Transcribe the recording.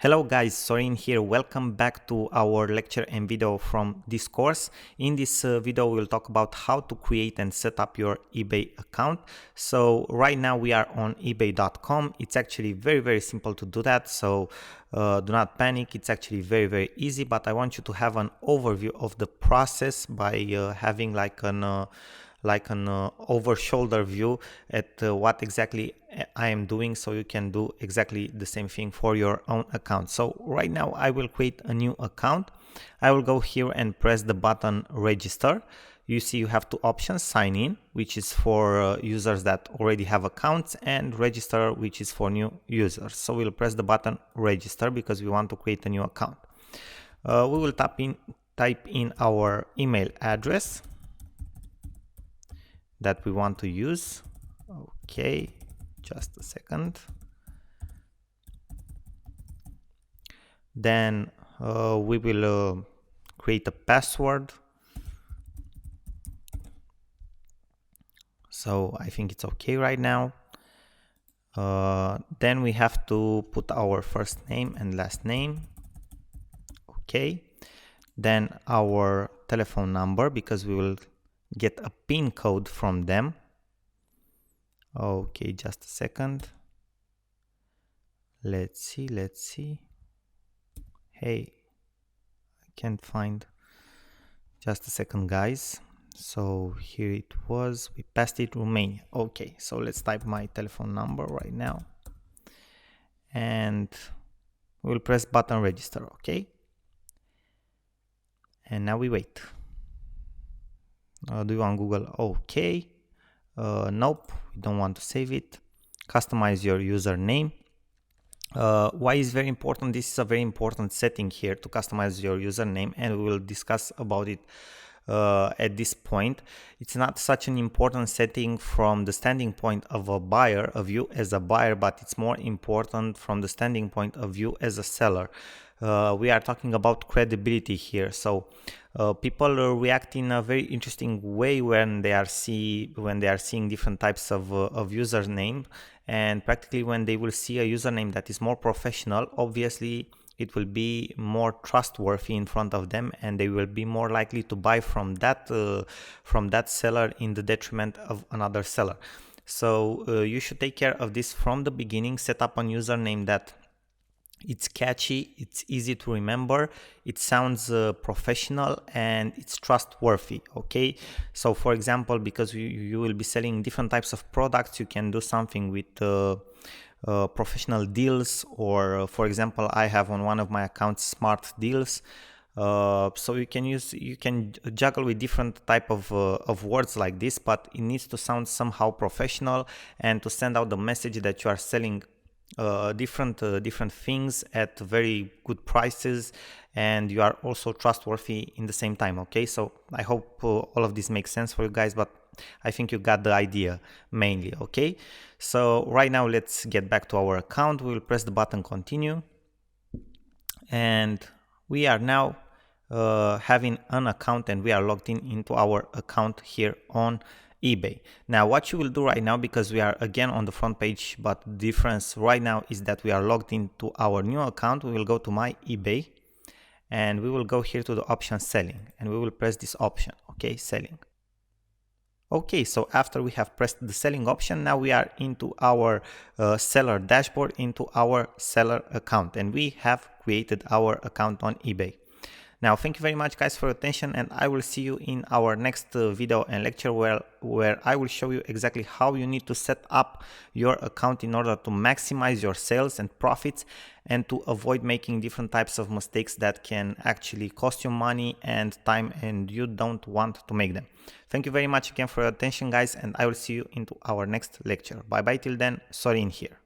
Hello guys, Sorin here. Welcome back to our lecture and video from this course. In this video we'll talk about how to create and set up your eBay account. So right now we are on ebay.com. It's actually very simple to do that, so do not panic. It's actually very easy, but I want you to have an overview of the process by having like an over shoulder view at what exactly I am doing, so you can do exactly the same thing for your own account. So right now I will create a new account. I will go here and press the button register. You see you have two options: sign in, which is for users that already have accounts, and register, which is for new users. So we'll press the button register because we want to create a new account. We will type in our email address that we want to use. Okay, just a second. Then we will create a password. So I think it's okay right now. Then we have to put our first name and last name. Okay. Then our telephone number, because we will get a PIN code from them. Okay, just a second. Let's see. Hey, I can't find. Just a second, guys. So here it was. We passed it, Romania. Okay, so let's type my telephone number right now. And we'll press button register, okay? And now we wait. Do you want Google? Okay. Nope, we don't want to save it. Customize your username. Why is very important? This is a very important setting here to customize your username, and we will discuss about it at this point. It's not such an important setting from the standing point of a buyer, of you as a buyer, but it's more important from the standing point of you as a seller. We are talking about credibility here. So people react in a very interesting way when they are seeing different types of username, and practically when they will see a username that is more professional, obviously it will be more trustworthy in front of them, and they will be more likely to buy from that seller in the detriment of another seller. So you should take care of this from the beginning. Set up a username that it's catchy, it's easy to remember, it sounds professional, and it's trustworthy. Okay, so for example, because you will be selling different types of products, you can do something with professional deals, or for example, I have on one of my accounts smart deals. So you can juggle with different type of words like this, but it needs to sound somehow professional and to send out the message that you are selling different things at very good prices, and you are also trustworthy in the same time. Okay, so I hope all of this makes sense for you guys, but I think you got the idea mainly. Okay, so right now let's get back to our account. We will press the button continue, and we are now having an account, and we are logged into our account here on eBay. Now what you will do right now, because we are again on the front page, but the difference right now is that we are logged into our new account, we will go to my eBay, and we will go here to the option selling, and we will press this option. Okay, selling. Okay, so after we have pressed the selling option, now we are into our seller dashboard, into our seller account, and we have created our account on eBay. Now, thank you very much, guys, for your attention, and I will see you in our next video and lecture where I will show you exactly how you need to set up your account in order to maximize your sales and profits, and to avoid making different types of mistakes that can actually cost you money and time, and you don't want to make them. Thank you very much again for your attention, guys, and I will see you into our next lecture. Bye bye till then. Sorin here.